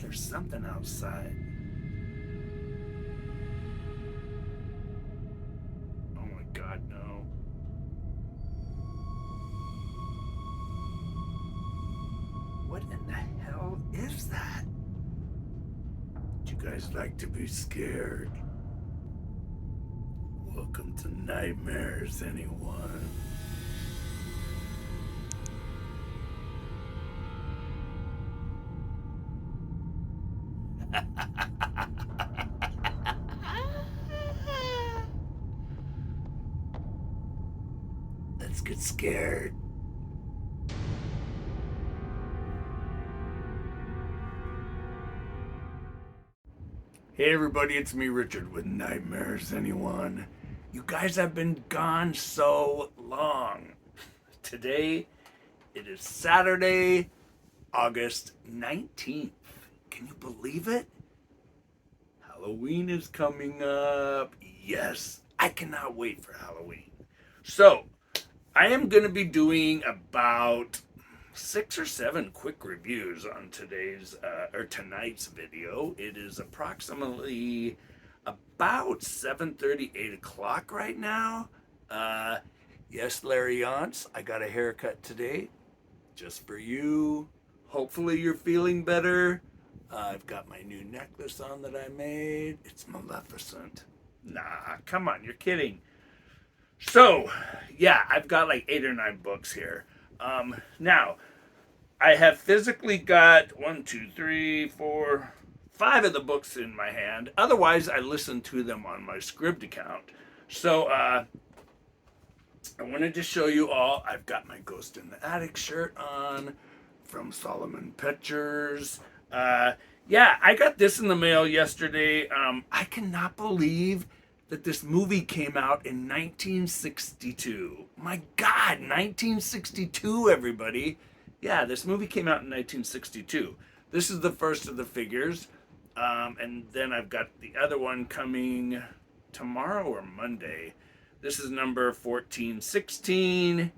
there's something outside. Oh my God, no. What in the hell is that? Would you guys like to be scared? Welcome to nightmares, anyone? Let's get scared. Hey everybody, it's me Richard with Nightmares Anyone. You guys have been gone so long. Today, it is Saturday, August 19th. Can you believe it? Halloween is coming up. Yes, I cannot wait for Halloween. So, I am going to be doing about 6 or 7 quick reviews on tonight's video. It is approximately about 7:30, 8 o'clock right now. Yes, Larry Yance, I got a haircut today, just for you. Hopefully you're feeling better. I've got my new necklace on that I made. It's Maleficent. Nah, come on, you're kidding. So, yeah, I've got like 8 or 9 books here. Now, I have physically got 1, 2, 3, 4, 5 of the books in my hand. Otherwise, I listen to them on my Scribd account. So, I wanted to show you all. I've got my Ghost in the Attic shirt on from Solomon Pictures. Yeah, I got this in the mail yesterday. I cannot believe that this movie came out in 1962. My God, 1962, everybody. Yeah, this movie came out in 1962. This is the first of the figures. And then I've got the other one coming tomorrow or Monday. This is number 1416.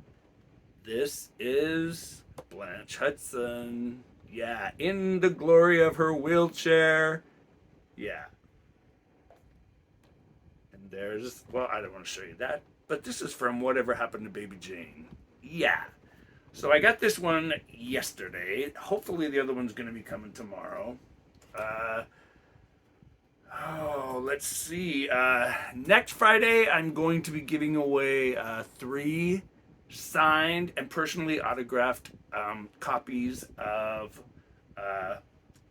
This is Blanche Hudson. Yeah, in the glory of her wheelchair. Yeah. And there's, well, I don't want to show you that, but this is from Whatever Happened to Baby Jane. Yeah. So I got this one yesterday. Hopefully the other one's going to be coming tomorrow. Let's see. Next Friday, I'm going to be giving away 3 signed and personally autographed copies of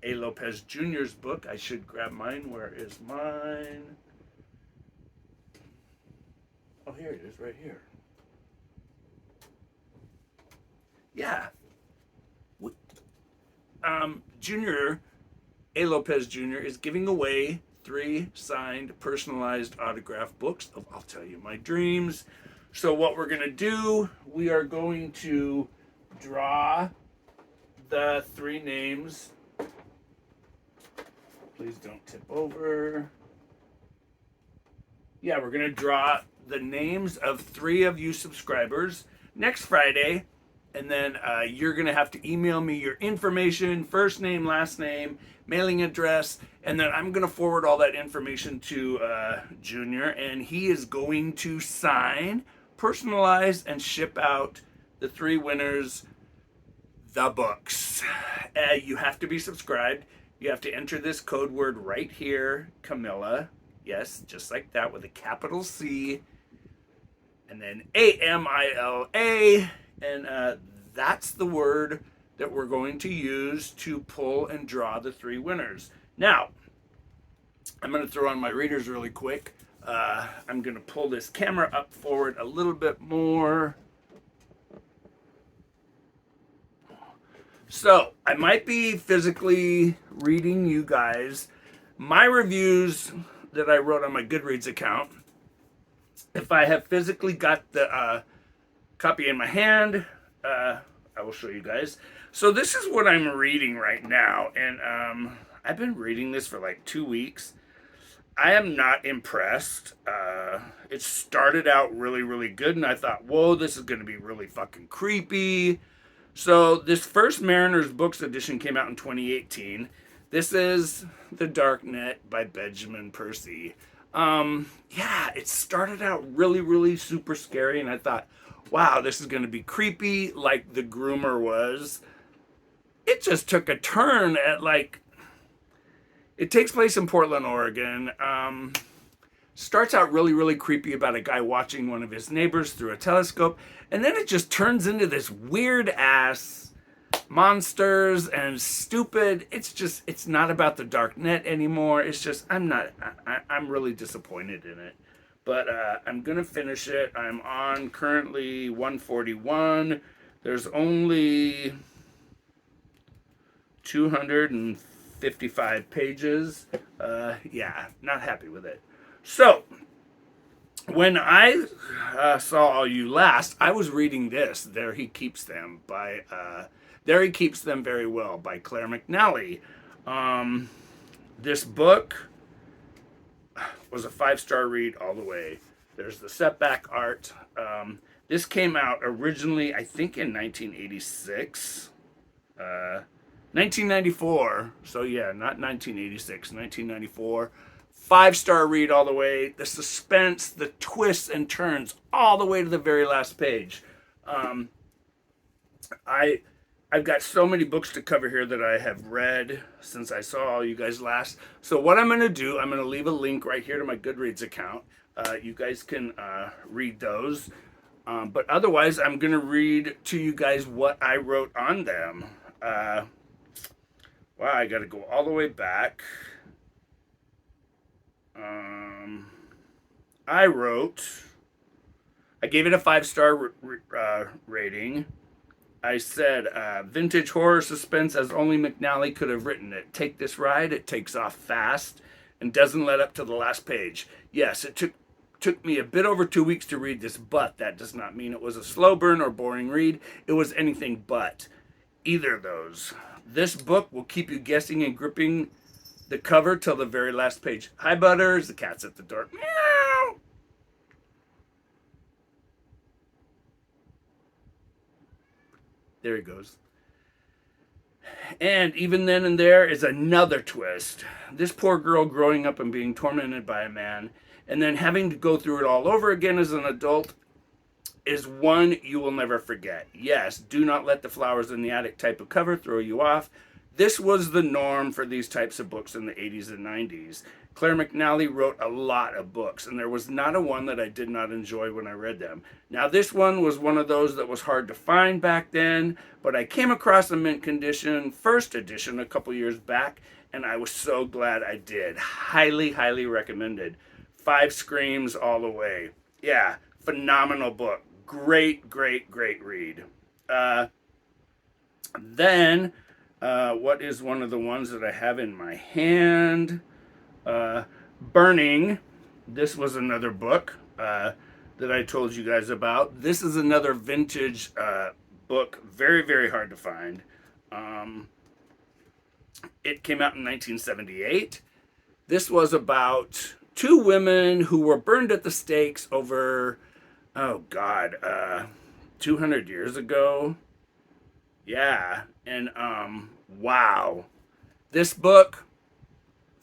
A. Lopez Jr.'s book. I should grab mine. Where is mine? Oh, here it is, right here. Yeah. Junior, A. Lopez Jr. is giving away 3 signed, personalized, autographed books of I'll Tell You My Dreams. So what we're going to do, we are going to draw the 3 names. Please don't tip over. Yeah, we're going to draw the names of 3 of you subscribers next Friday. And then you're going to have to email me your information, first name, last name, mailing address, and then I'm going to forward all that information to Junior, and he is going to sign, personalize, and ship out the 3 winners the books. You have to be subscribed. You have to enter this code word right here, Camilla. Yes, just like that with a capital C, and then AMILA. And that's the word that we're going to use to pull and draw the 3 winners. Now, I'm going to throw on my readers really quick. I'm going to pull this camera up forward a little bit more. So, I might be physically reading you guys my reviews that I wrote on my Goodreads account. If I have physically got the copy in my hand, I will show you guys. So this is what I'm reading right now, and I've been reading this for like 2 weeks. I am not impressed. It started out really, really good, and I thought, whoa, this is going to be really fucking creepy. So this first Mariner's Books edition came out in 2018. This is The Dark Net by Benjamin Percy. Yeah, it started out really, really super scary, and I thought, wow, this is going to be creepy like The Groomer was. It just took a turn at like, it takes place in Portland, Oregon. Starts out really, really creepy about a guy watching one of his neighbors through a telescope, and then it just turns into this weird ass monsters and stupid. It's not about the dark net anymore. It's just, I'm really disappointed in it. But I'm gonna finish it. I'm on currently 141. There's only 255 pages. Yeah, not happy with it. So, when I saw All You Last, I was reading this, There He Keeps Them, by There He Keeps Them Very Well, by Claire McNally. This book was a 5-star read all the way. There's the setback art. This came out originally, I think, in 1986. 1994. So yeah, not 1986, 1994. 5-star read all the way. The suspense, the twists and turns, all the way to the very last page. I've got so many books to cover here that I have read since I saw All You Guys Last. So what I'm going to do, I'm going to leave a link right here to my Goodreads account. You guys can read those. But otherwise, I'm going to read to you guys what I wrote on them. Wow, I got to go all the way back. I gave it a 5-star rating. I said, vintage horror suspense as only McNally could have written it. Take this ride, it takes off fast and doesn't let up to the last page. Yes, it took me a bit over 2 weeks to read this, but that does not mean it was a slow burn or boring read. It was anything but either of those. This book will keep you guessing and gripping the cover till the very last page. Hi, Butters. The cat's at the door. Meow. There he goes. And even then and there is another twist. This poor girl growing up and being tormented by a man, and then having to go through it all over again as an adult, is one you will never forget. Yes, do not let the flowers in the attic type of cover throw you off. This was the norm for these types of books in the 80s and 90s. Claire McNally wrote a lot of books, and there was not a one that I did not enjoy when I read them. Now, this one was one of those that was hard to find back then, but I came across a mint condition first edition a couple years back, and I was so glad I did. Highly, highly recommended. 5 screams all the way. Yeah, phenomenal book. Great, great, great read. Then, what is one of the ones that I have in my hand? Burning. This was another book that I told you guys about. This is another vintage book. Very, very hard to find. It came out in 1978. This was about 2 women who were burned at the stakes over, 200 years ago. Yeah, and wow. This book,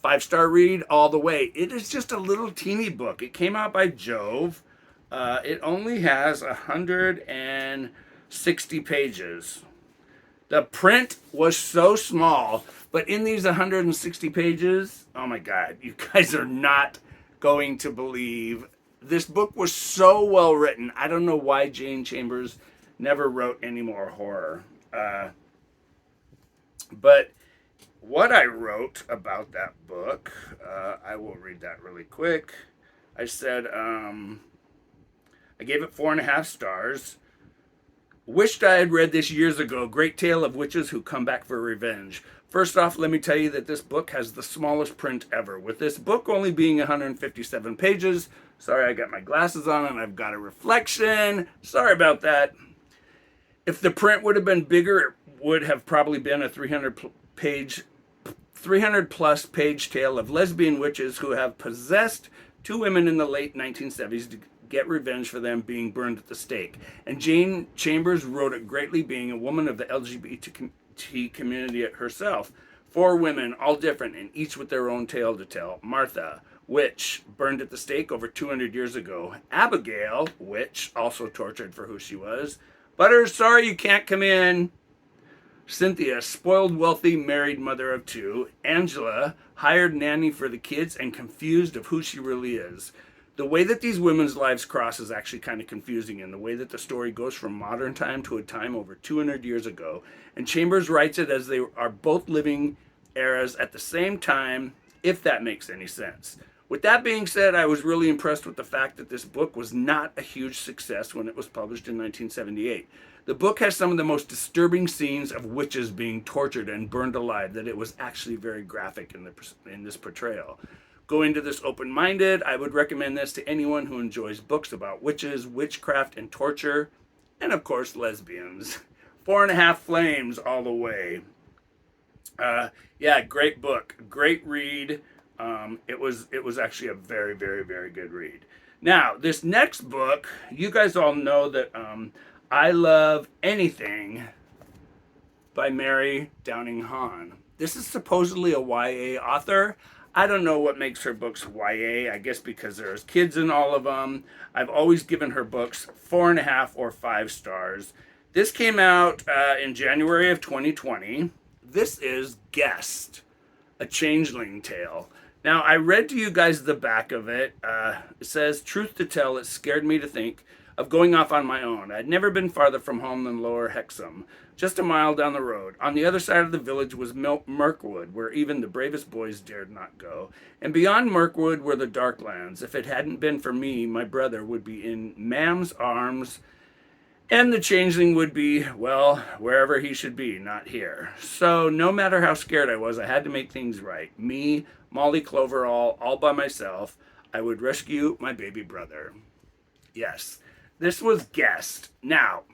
5-star read all the way. It is just a little teeny book. It came out by Jove. It only has 160 pages. The print was so small, but in these 160 pages, oh my God, you guys are not going to believe. This book was so well written. I don't know why Jane Chambers never wrote any more horror. But what I wrote about that book, I will read that really quick. I said, I gave it 4.5 stars. Wished I had read this years ago. Great tale of witches who come back for revenge. First off, let me tell you that this book has the smallest print ever. With this book only being 157 pages. Sorry, I got my glasses on and I've got a reflection. Sorry about that. If the print would have been bigger, it would have probably been a 300 plus page tale of lesbian witches who have possessed 2 women in the late 1970s to get revenge for them being burned at the stake. And Jane Chambers wrote it greatly, being a woman of the LGBT community herself. Four women, all different and each with their own tale to tell. Martha, witch, burned at the stake over 200 years ago. Abigail, witch, also tortured for who she was. Butter, sorry you can't come in. Cynthia, spoiled, wealthy, married mother of two. Angela, hired nanny for the kids and confused of who she really is. The way that these women's lives cross is actually kind of confusing, in the way that the story goes from modern time to a time over 200 years ago. And Chambers writes it as they are both living eras at the same time, if that makes any sense. With that being said, I was really impressed with the fact that this book was not a huge success when it was published in 1978. The book has some of the most disturbing scenes of witches being tortured and burned alive that it was actually very graphic in this portrayal. Go into this open-minded. I would recommend this to anyone who enjoys books about witches, witchcraft, and torture, and of course, lesbians. 4.5 flames all the way. Yeah, great book, great read. It was actually a very, very, very good read. Now, this next book, you guys all know that I love anything by Mary Downing Hahn. This is supposedly a YA author. I don't know what makes her books YA. I guess because there's kids in all of them. I've always given her books 4.5 or 5 stars. This came out in January of 2020. This is Guest, a Changeling Tale. Now, I read to you guys the back of it. It says, truth to tell, it scared me to think of going off on my own. I'd never been farther from home than Lower Hexham, just a mile down the road. On the other side of the village was Mirkwood, where even the bravest boys dared not go. And beyond Mirkwood were the Darklands. If it hadn't been for me, my brother would be in Mam's arms, and the changeling would be, well, wherever he should be, not here. So no matter how scared I was, I had to make things right. Me, Molly Cloverall, all by myself, I would rescue my baby brother. Yes, this was Guest. Now,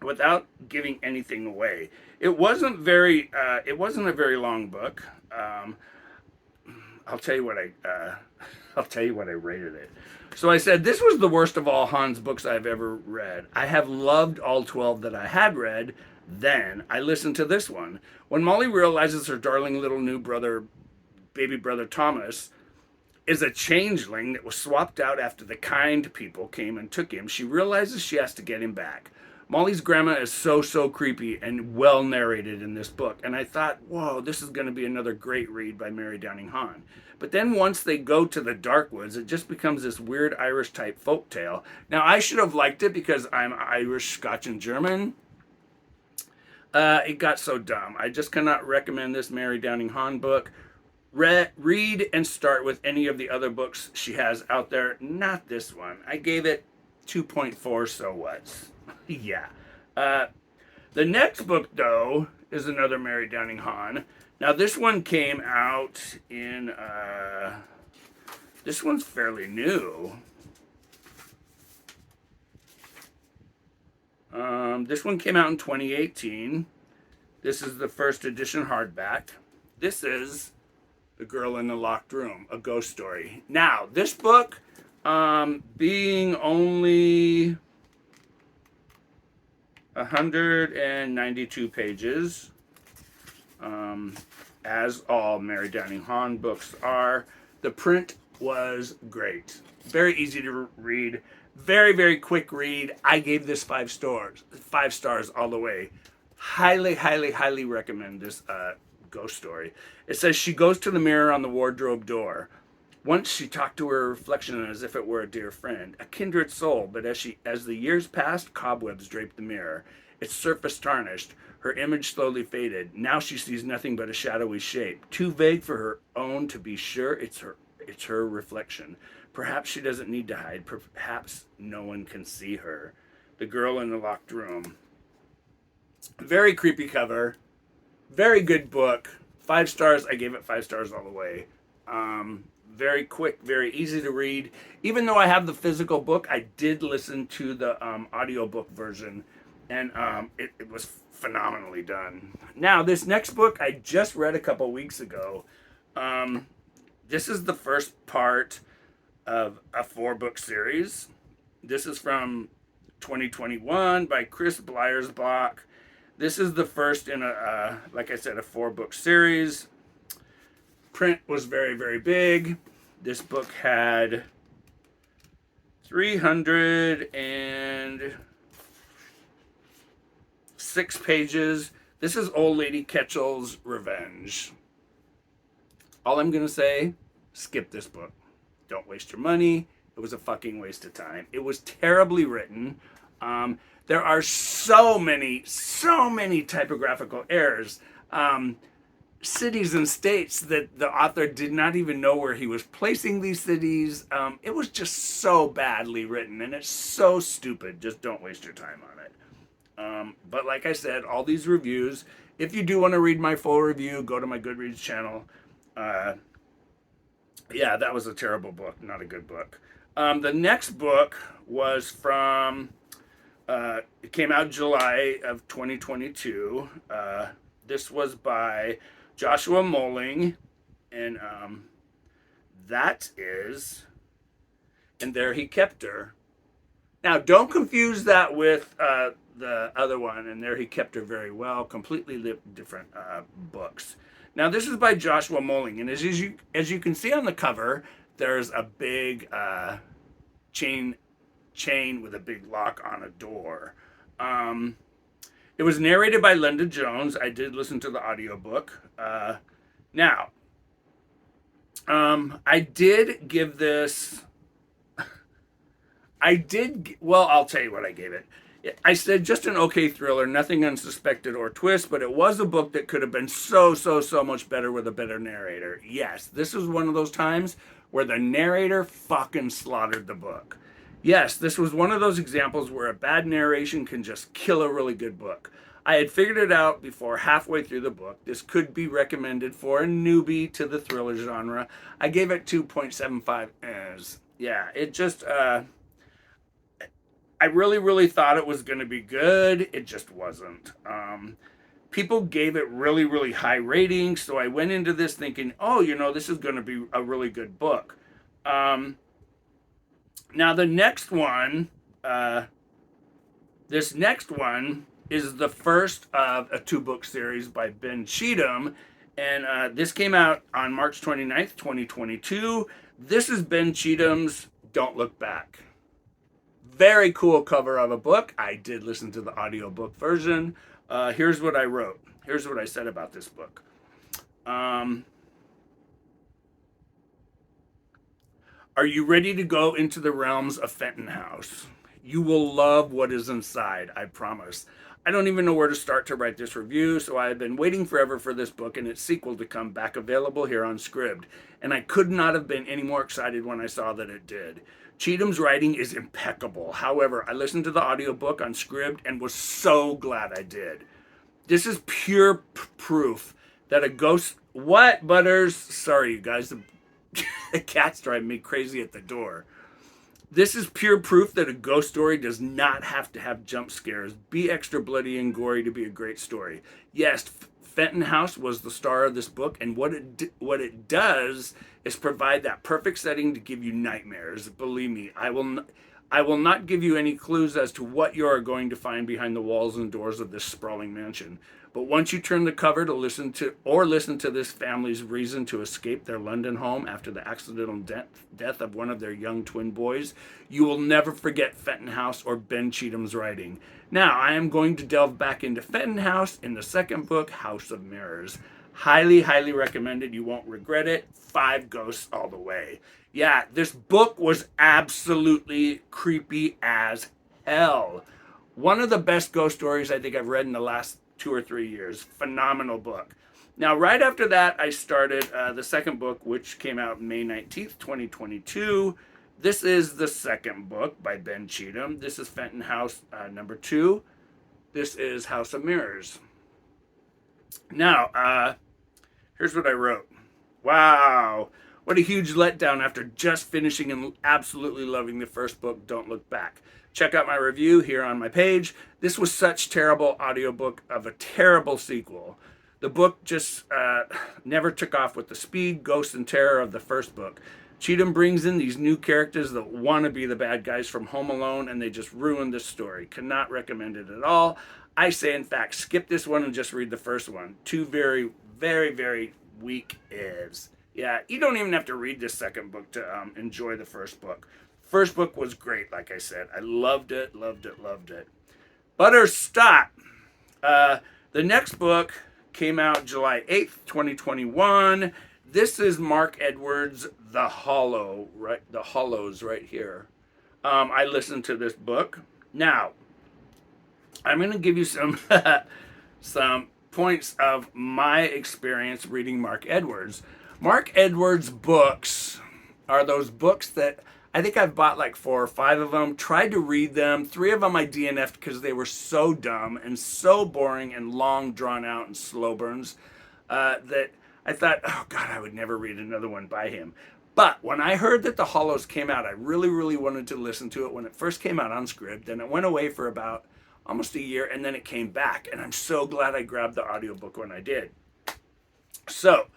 without giving anything away, it wasn't a very long book. I'll tell you what I rated it. So I said, this was the worst of all Hahn's books I've ever read. I have loved all 12 that I had read. Then I listened to this one. When Molly realizes her darling little new brother, baby brother Thomas, is a changeling that was swapped out after the kind people came and took him, she realizes she has to get him back. Molly's grandma is so creepy and well narrated in this book. And I thought, whoa, this is going to be another great read by Mary Downing Hahn. But then once they go to the dark woods, it just becomes this weird Irish type folk tale. Now, I should have liked it because I'm Irish, Scotch, and German. It got so dumb. I just cannot recommend this Mary Downing Hahn book. Read and start with any of the other books she has out there. Not this one. I gave it 2.4, so what? Yeah. The next book, though, is another Mary Downing Hahn. Now, this one came out in, this one's fairly new. This one came out in 2018. This is the first edition hardback. This is The Girl in the Locked Room, a ghost story. Now, this book, being only 192 pages, as all Mary Downing Hahn books are. The print was great. Very easy to read. Very quick read. I gave this 5 stars. 5 stars all the way. Highly recommend this ghost story. It says she goes to the mirror on the wardrobe door. Once she talked to her reflection as if it were a dear friend, a kindred soul, but as the years passed, cobwebs draped the mirror. Its surface tarnished. Her image slowly faded. Now she sees nothing but a shadowy shape, too vague for her own to be sure it's her reflection. Perhaps she doesn't need to hide. Perhaps no one can see her. The Girl in the Locked Room. Very creepy cover. Very good book. 5 stars. I gave it 5 stars all the way. Very quick, very easy to read. Even though I have the physical book, I did listen to the audiobook version, and it was phenomenally done. Now, this next book I just read a couple weeks ago. This is the first part of a 4-book series. This is from 2021 by Chris Blyersbach. This is the first in a, like I said, a 4-book series. Print was very, very big. This book had 306 pages. This is Old Lady Ketchals' Revenge. All I'm going to say, skip this book. Don't waste your money. It was a fucking waste of time. It was terribly written. There are so many typographical errors. Cities and states that the author did not even know where he was placing these cities. It was just so badly written, and it's so stupid. Just don't waste your time on it. But like I said, all these reviews, if you do want to read my full review, go to my Goodreads channel. Yeah, that was a terrible book, not a good book. The next book was from, it came out July of 2022. This was by Joshua Moling, and that is And There He Kept Her. Now, don't confuse that with the other one, And There He Kept Her Very Well. Completely different books. Now, this is by Joshua Moling, and as you can see on the cover, there's a big chain with a big lock on a door. It was narrated by Linda Jones. I did listen to the audiobook. Now, I did give this... I'll tell you what I gave it. I said just an okay thriller, nothing unsuspected or twist, but it was a book that could have been so much better with a better narrator. Yes, this was one of those times where the narrator fucking slaughtered the book. Yes, this was one of those examples where a bad narration can just kill a really good book. I had figured it out before halfway through the book. This could be recommended for a newbie to the thriller genre. I gave it 2.75 as. Yeah, it just... I really thought it was going to be good. It just wasn't. People gave it really high ratings, so I went into this thinking, oh, this is going to be a really good book. Now, the next one, this next one is the first of a 2-book series by Ben Cheatham, and this came out on March 29th, 2022. This is Ben Cheatham's Don't Look Back. Very cool cover of a book. I did listen to the audiobook version. Here's what I wrote. Here's what I said about this book. Are you ready to go into the realms of Fenton House? You will love what is inside, I promise. I don't even know where to start to write this review, so I have been waiting forever for this book and its sequel to come back available here on Scribd, and I could not have been any more excited when I saw that it did. Cheatham's writing is impeccable. However, I listened to the audiobook on Scribd and was so glad I did. This is pure proof that a ghost... What, Butters? Sorry, you guys. The cat's driving me crazy at the door. This is pure proof that a ghost story does not have to have jump scares, be extra bloody and gory to be a great story. Yes, Fenton House was the star of this book, and what it does is provide that perfect setting to give you nightmares. Believe me, I will not give you any clues as to what you are going to find behind the walls and doors of this sprawling mansion. But once you turn the cover to listen to this family's reason to escape their London home after the accidental death of one of their young twin boys, you will never forget Fenton House or Ben Cheatham's writing. Now, I am going to delve back into Fenton House in the second book, House of Mirrors. Highly recommended. You won't regret it. 5 ghosts all the way. Yeah, this book was absolutely creepy as hell. One of the best ghost stories I think I've read in the last 2 or 3 years. Phenomenal book. Now, right after that, I started the second book, which came out May 19th, 2022. This is the second book by Ben Cheatham. This is Fenton House number 2. This is House of Mirrors. Now, here's what I wrote. Wow. What a huge letdown after just finishing and absolutely loving the first book, Don't Look Back. Check out my review here on my page. This was such terrible audiobook of a terrible sequel. The book just never took off with the speed, ghost, and terror of the first book. Cheatham brings in these new characters that want to be the bad guys from Home Alone, and they just ruin the story. Cannot recommend it at all. I say, in fact, skip this one and just read the first one. Two very, very, very weak is. Yeah, you don't even have to read this second book to enjoy the first book. First book was great, like I said. I loved it, loved it, loved it. Butterstop. The next book came out July 8th, 2021. This is Mark Edwards' The Hollow, right? The Hollows right here. I listened to this book. Now, I'm going to give you some some points of my experience reading Mark Edwards. Mark Edwards' books are those books that I think I've bought like 4 or 5 of them, tried to read them. 3 of them I DNF'd because they were so dumb and so boring and long, drawn out, and slow burns that I thought, oh God, I would never read another one by him. But when I heard that The Hollows came out, I really, really wanted to listen to it when it first came out on Scribd, and it went away for about almost a year, and then it came back, and I'm so glad I grabbed the audiobook when I did. So,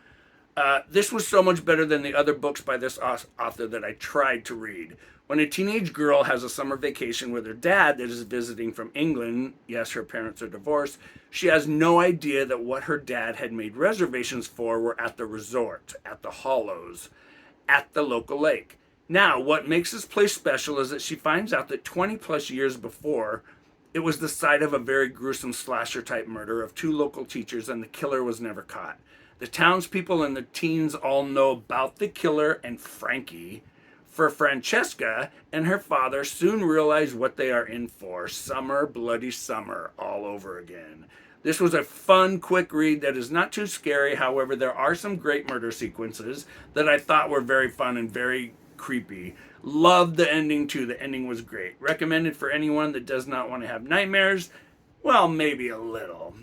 this was so much better than the other books by this author that I tried to read. When a teenage girl has a summer vacation with her dad that is visiting from England, yes, her parents are divorced, she has no idea that what her dad had made reservations for were at the resort, at the Hollows, at the local lake. Now, what makes this place special is that she finds out that 20 plus years before, it was the site of a very gruesome slasher-type murder of 2 local teachers, and the killer was never caught. The townspeople and the teens all know about the killer and Frankie. For Francesca and her father soon realize what they are in for. Summer, bloody summer, all over again. This was a fun, quick read that is not too scary. However, there are some great murder sequences that I thought were very fun and very creepy. Loved the ending too. The ending was great. Recommended for anyone that does not want to have nightmares. Well, maybe a little.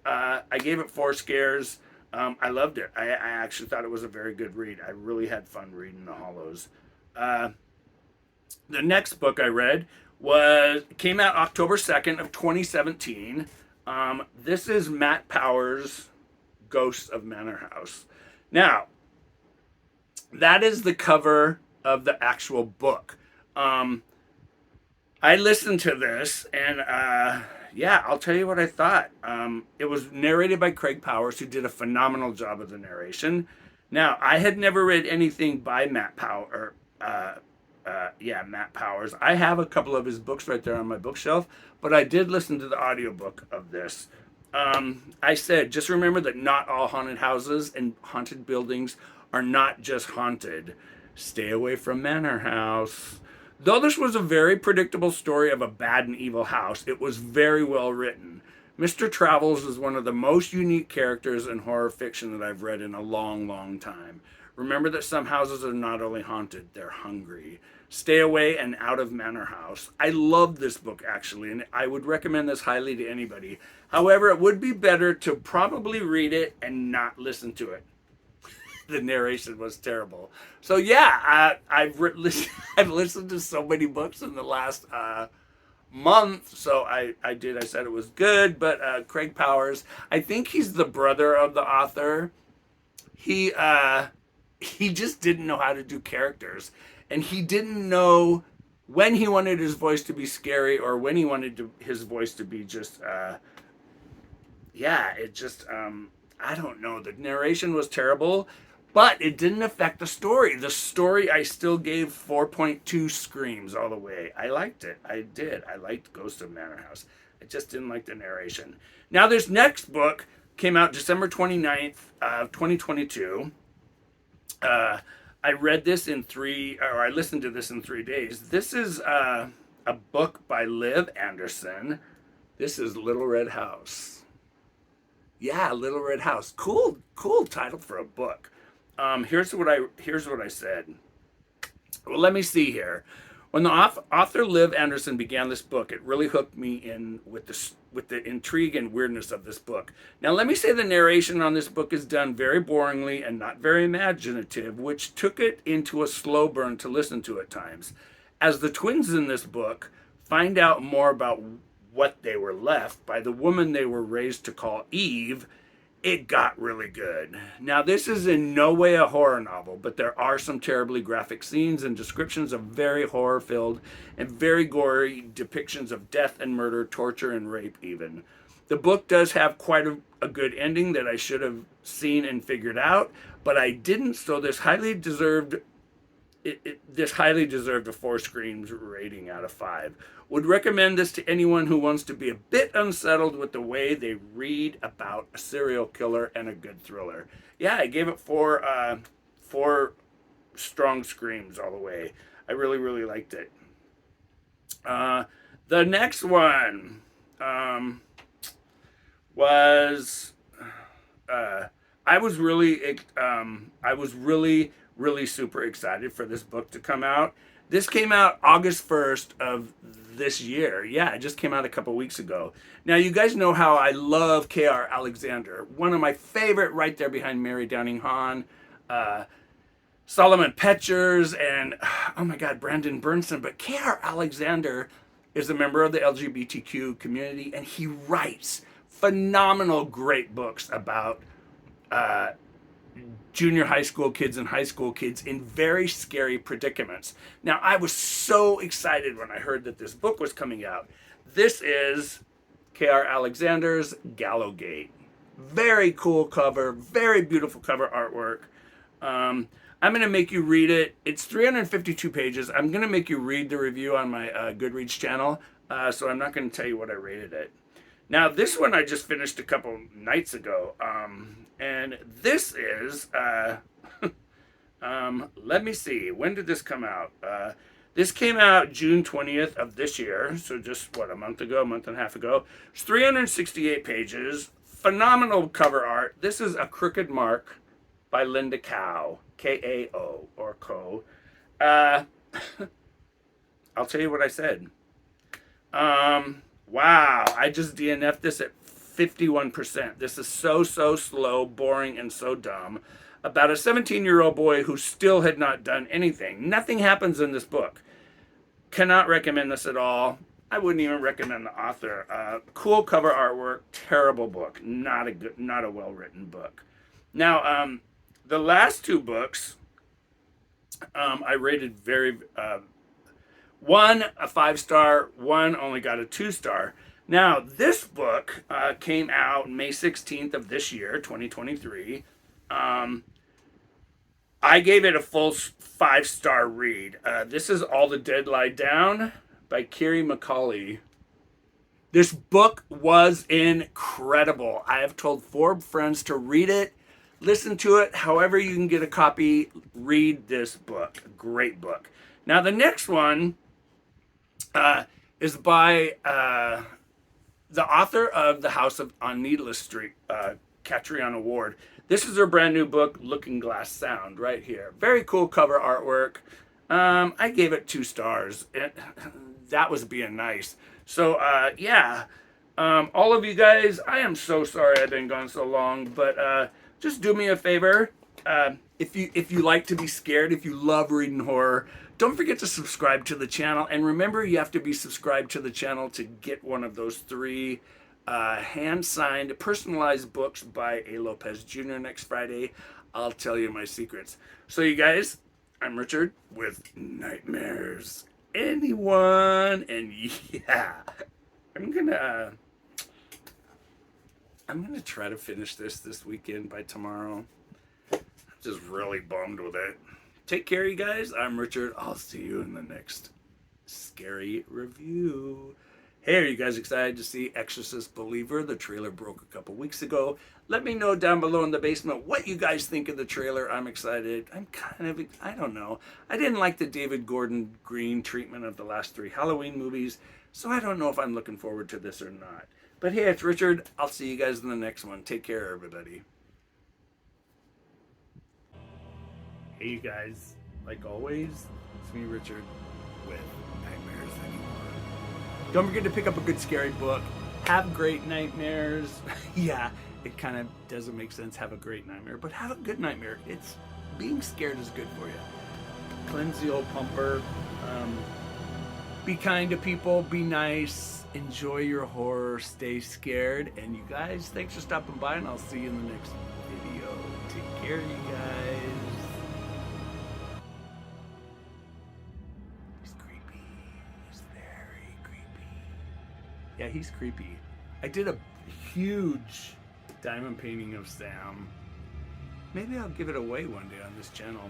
I gave it 4 scares. I loved it. I actually thought it was a very good read. I really had fun reading The Hollows. The next book I read came out October 2nd of 2017. This is Matt Powers' Ghosts of Manor House. Now, that is the cover of the actual book. I listened to this, and yeah, I'll tell you what I thought. It was narrated by Craig Powers, who did a phenomenal job of the narration. Now, I had never read anything by Matt Powers. Matt Powers. I have a couple of his books right there on my bookshelf, but I did listen to the audiobook of this. I said, just remember that not all haunted houses and haunted buildings are not just haunted. Stay away from Manor House. Though this was a very predictable story of a bad and evil house, it was very well written. Mr. Travels is one of the most unique characters in horror fiction that I've read in a long, long time. Remember that some houses are not only haunted, they're hungry. Stay away and out of Manor House. I love this book, actually, and I would recommend this highly to anybody. However, it would be better to probably read it and not listen to it. The narration was terrible. So yeah, I've listened to so many books in the last month. So I said it was good, but Craig Powers, I think he's the brother of the author. He just didn't know how to do characters, and he didn't know when he wanted his voice to be scary or when he wanted his voice to be just I don't know. The narration was terrible, but it didn't affect the story. The story I still gave 4.2 screams all the way. I liked it. I did. I liked Ghost of Manor House. I just didn't like the narration. Now, this next book came out December 29th of 2022. I read this I listened to this in 3 days. This is a book by Liv Anderson. This is Little Red House. Yeah, Little Red House. Cool title for a book. Here's what I said. Well, let me see here. When the author Liv Anderson began this book, it really hooked me in with the intrigue and weirdness of this book. Now, let me say the narration on this book is done very boringly and not very imaginative, which took it into a slow burn to listen to at times. As the twins in this book find out more about what they were left by the woman they were raised to call Eve, it got really good. Now, this is in no way a horror novel, but there are some terribly graphic scenes and descriptions of very horror-filled and very gory depictions of death and murder, torture and rape even. The book does have quite a good ending that I should have seen and figured out, but I didn't, so this highly deserved a 4 screams rating out of 5. Would recommend this to anyone who wants to be a bit unsettled with the way they read about a serial killer and a good thriller. Yeah, I gave it 4 strong screams all the way. I really, really liked it. The next one was I was really super excited for this book to come out. This came out August 1st of this year. Yeah, it just came out a couple weeks ago. Now, you guys know how I love K.R. Alexander. One of my favorite, right there behind Mary Downing Hahn, Solomon Petchers, and, oh my God, Brandon Bernson. But K.R. Alexander is a member of the LGBTQ community, and he writes phenomenal, great books about junior high school kids and high school kids in very scary predicaments. Now, I was so excited when I heard that this book was coming out. This is K.R. Alexander's Gallowgate. Very cool cover, very beautiful cover artwork. I'm going to make you read it. It's 352 pages. I'm going to make you read the review on my Goodreads channel, so I'm not going to tell you what I rated it. Now, this one I just finished a couple nights ago, and this is, let me see, when did this come out? This came out June 20th of this year, so just, a month and a half ago. It's 368 pages, phenomenal cover art. This is A Crooked Mark by Linda Kao, K-A-O, or Co. I'll tell you what I said. Wow, I just DNF'd this at 51%. This is so slow, boring, and so dumb. About a 17-year-old boy who still had not done anything. Nothing happens in this book. Cannot recommend this at all. I wouldn't even recommend the author. Cool cover artwork, terrible book. Not a well-written book. Now, the last 2 books I rated very... one a 5-star, one only got a 2-star. Now, this book came out May 16th of this year, 2023. I gave it a full 5-star read. This is All the Dead Lie Down by Kiri McCauley. This book was incredible. I have told 4 friends to read it, listen to it, however you can get a copy, read this book. Great book. Now, the next one is by the author of The House on Needless Street, Catriona Ward. This is her brand new book, Looking Glass Sound, right here. Very cool cover artwork. I gave it 2 stars. That was being nice. So, yeah. All of you guys, I am so sorry I've been gone so long, but just do me a favor. If you like to be scared, if you love reading horror, don't forget to subscribe to the channel. And remember, you have to be subscribed to the channel to get one of those 3 hand-signed, personalized books by A. Lopez Jr. next Friday. I'll tell you my secrets. So you guys, I'm Richard with Nightmares Anyone. And yeah, I'm gonna try to finish this weekend by tomorrow. I'm just really bummed with it. Take care, you guys. I'm Richard. I'll see you in the next scary review. Hey, are you guys excited to see Exorcist Believer? The trailer broke a couple weeks ago. Let me know down below in the basement what you guys think of the trailer. I'm excited. I don't know. I didn't like the David Gordon Green treatment of the last 3 Halloween movies, so I don't know if I'm looking forward to this or not. But hey, it's Richard. I'll see you guys in the next one. Take care, everybody. Hey, you guys. Like always, it's me, Richard, with Nightmares Anyone. Don't forget to pick up a good scary book. Have great nightmares. Yeah, it kind of doesn't make sense, have a great nightmare, but have a good nightmare. Being scared is good for you. Cleanse the old pumper. Be kind to people, be nice, enjoy your horror, stay scared. And you guys, thanks for stopping by, and I'll see you in the next video. Take care, you guys. He's creepy. He's very creepy. Yeah, he's creepy. I did a huge diamond painting of Sam. Maybe I'll give it away one day on this channel.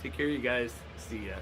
Take care, you guys. See ya.